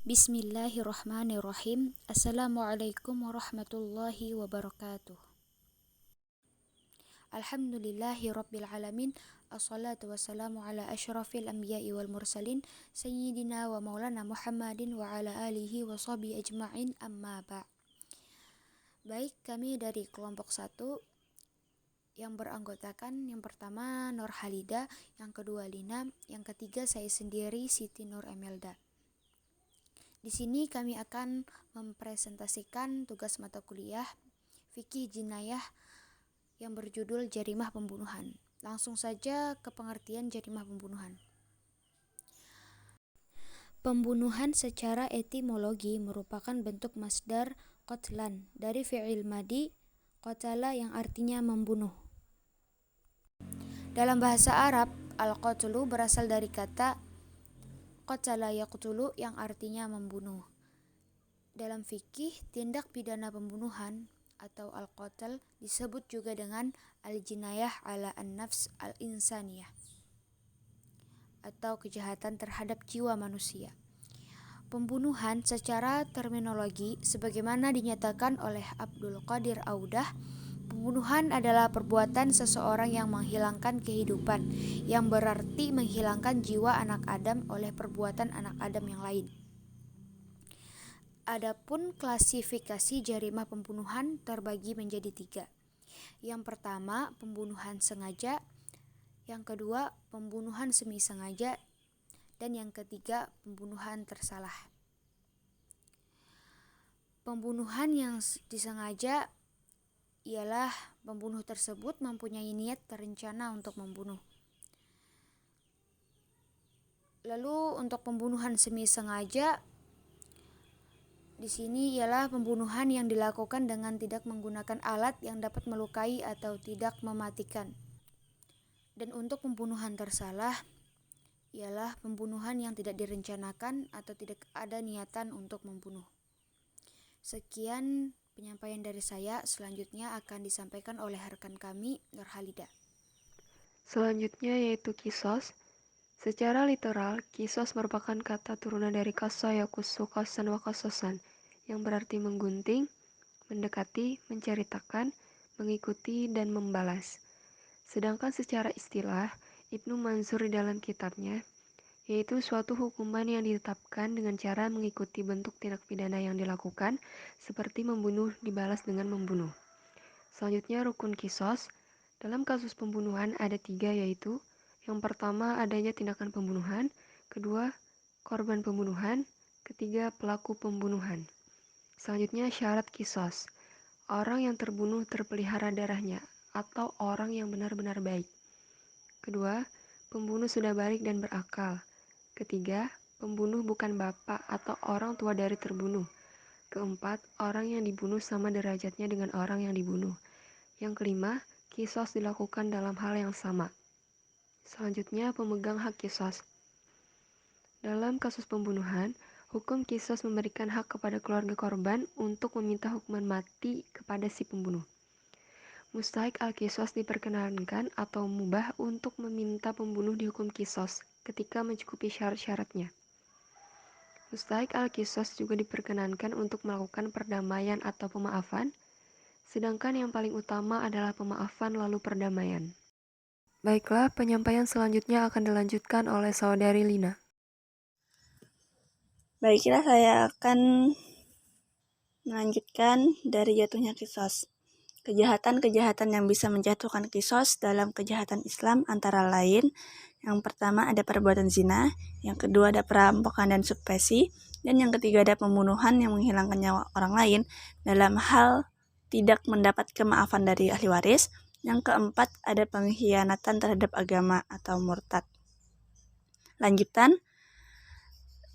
Bismillahirrahmanirrahim. Assalamualaikum warahmatullahi wabarakatuh. Alhamdulillahi rabbil alamin. Assalatu wassalamu ala asyrafil anbiya'i wal mursalin sayyidina wa maulana Muhammadin wa ala alihi wa sahbihi ajma'in, amma ba'. Baik, kami dari kelompok 1 yang beranggotakan yang pertama Nur Halida, yang kedua Lina, yang ketiga saya sendiri Siti Nur Emelda. Di sini kami akan mempresentasikan tugas mata kuliah Fikih Jinayah yang berjudul Jarimah Pembunuhan. Langsung saja ke pengertian jarimah pembunuhan. Pembunuhan secara etimologi merupakan bentuk masdar qatlan dari fi'il madi qatala yang artinya membunuh. Dalam bahasa Arab, al-qatlu berasal dari kata qatala yaqtulu yang artinya membunuh. Dalam fikih, tindak pidana pembunuhan atau al-qatl disebut juga dengan al-jinayah ala an-nafs al-insaniyah atau kejahatan terhadap jiwa manusia. Pembunuhan secara terminologi sebagaimana dinyatakan oleh Abdul Qadir Audah, pembunuhan adalah perbuatan seseorang yang menghilangkan kehidupan, yang berarti menghilangkan jiwa anak Adam oleh perbuatan anak Adam yang lain. Adapun klasifikasi jarimah pembunuhan terbagi menjadi 3. Yang pertama, pembunuhan sengaja. Yang kedua, pembunuhan semi sengaja. Dan yang ketiga, pembunuhan tersalah. Pembunuhan yang disengaja ialah pembunuh tersebut mempunyai niat terencana untuk membunuh. Lalu untuk pembunuhan semi sengaja di sini ialah pembunuhan yang dilakukan dengan tidak menggunakan alat yang dapat melukai atau tidak mematikan. Dan untuk pembunuhan tersalah ialah pembunuhan yang tidak direncanakan atau tidak ada niatan untuk membunuh. Sekian penyampaian dari saya, selanjutnya akan disampaikan oleh rekan kami, Nur Halida. Selanjutnya yaitu kisos. Secara literal, kisos merupakan kata turunan dari qassa yaqusu qassan wa qassasan, yang berarti menggunting, mendekati, menceritakan, mengikuti, dan membalas. Sedangkan secara istilah, Ibnu Mansur di dalam kitabnya, yaitu suatu hukuman yang ditetapkan dengan cara mengikuti bentuk tindak pidana yang dilakukan, seperti membunuh dibalas dengan membunuh. Selanjutnya rukun kisos. Dalam kasus pembunuhan ada 3, yaitu yang pertama adanya tindakan pembunuhan, kedua korban pembunuhan, ketiga pelaku pembunuhan. Selanjutnya syarat kisos. Orang yang terbunuh terpelihara darahnya atau orang yang benar-benar baik. Kedua, pembunuh sudah balik dan berakal. Ketiga, pembunuh bukan bapak atau orang tua dari terbunuh. Keempat, orang yang dibunuh sama derajatnya dengan orang yang dibunuh. Yang kelima, kisos dilakukan dalam hal yang sama. Selanjutnya, pemegang hak kisos. Dalam kasus pembunuhan, hukum kisos memberikan hak kepada keluarga korban untuk meminta hukuman mati kepada si pembunuh. Mustahik al-kisos diperkenankan atau mubah untuk meminta pembunuh dihukum kisos ketika mencukupi syarat-syaratnya. Mustahik al-kisos juga diperkenankan untuk melakukan perdamaian atau pemaafan, sedangkan yang paling utama adalah pemaafan lalu perdamaian. Baiklah, penyampaian selanjutnya akan dilanjutkan oleh saudari Lina. Baiklah, saya akan melanjutkan dari jatuhnya kisos. Kejahatan-kejahatan yang bisa menjatuhkan kisos dalam kejahatan Islam antara lain, yang pertama ada perbuatan zina, yang kedua ada perampokan dan subversi, dan yang ketiga ada pembunuhan yang menghilangkan nyawa orang lain dalam hal tidak mendapat kemaafan dari ahli waris. Yang keempat ada pengkhianatan terhadap agama atau murtad. Lanjutan,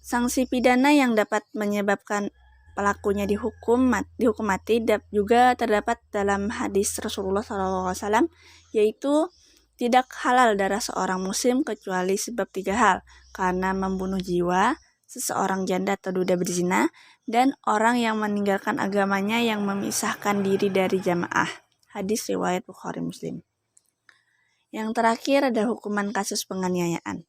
sanksi pidana yang dapat menyebabkan pelakunya dihukum mati juga terdapat dalam hadis Rasulullah SAW, yaitu tidak halal darah seorang muslim kecuali sebab 3 hal, karena membunuh jiwa, seseorang janda atau duda berzina, dan orang yang meninggalkan agamanya yang memisahkan diri dari jamaah. Hadis riwayat Bukhari Muslim. Yang terakhir ada hukuman kasus penganiayaan.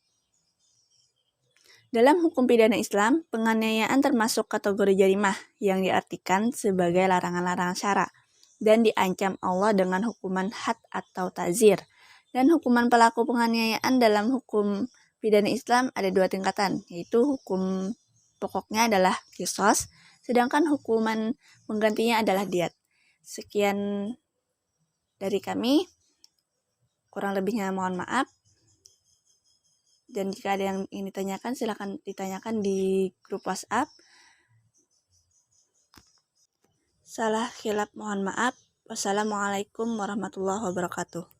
Dalam hukum pidana Islam, penganiayaan termasuk kategori jarimah yang diartikan sebagai larangan-larangan syara dan diancam Allah dengan hukuman had atau ta'zir. Dan hukuman pelaku penganiayaan dalam hukum pidana Islam ada 2 tingkatan, yaitu hukum pokoknya adalah qisas, sedangkan hukuman penggantinya adalah diat. Sekian dari kami, kurang lebihnya mohon maaf. Dan jika ada yang ingin ditanyakan, silakan ditanyakan di grup WhatsApp. Salah khilaf mohon maaf. Wassalamualaikum warahmatullahi wabarakatuh.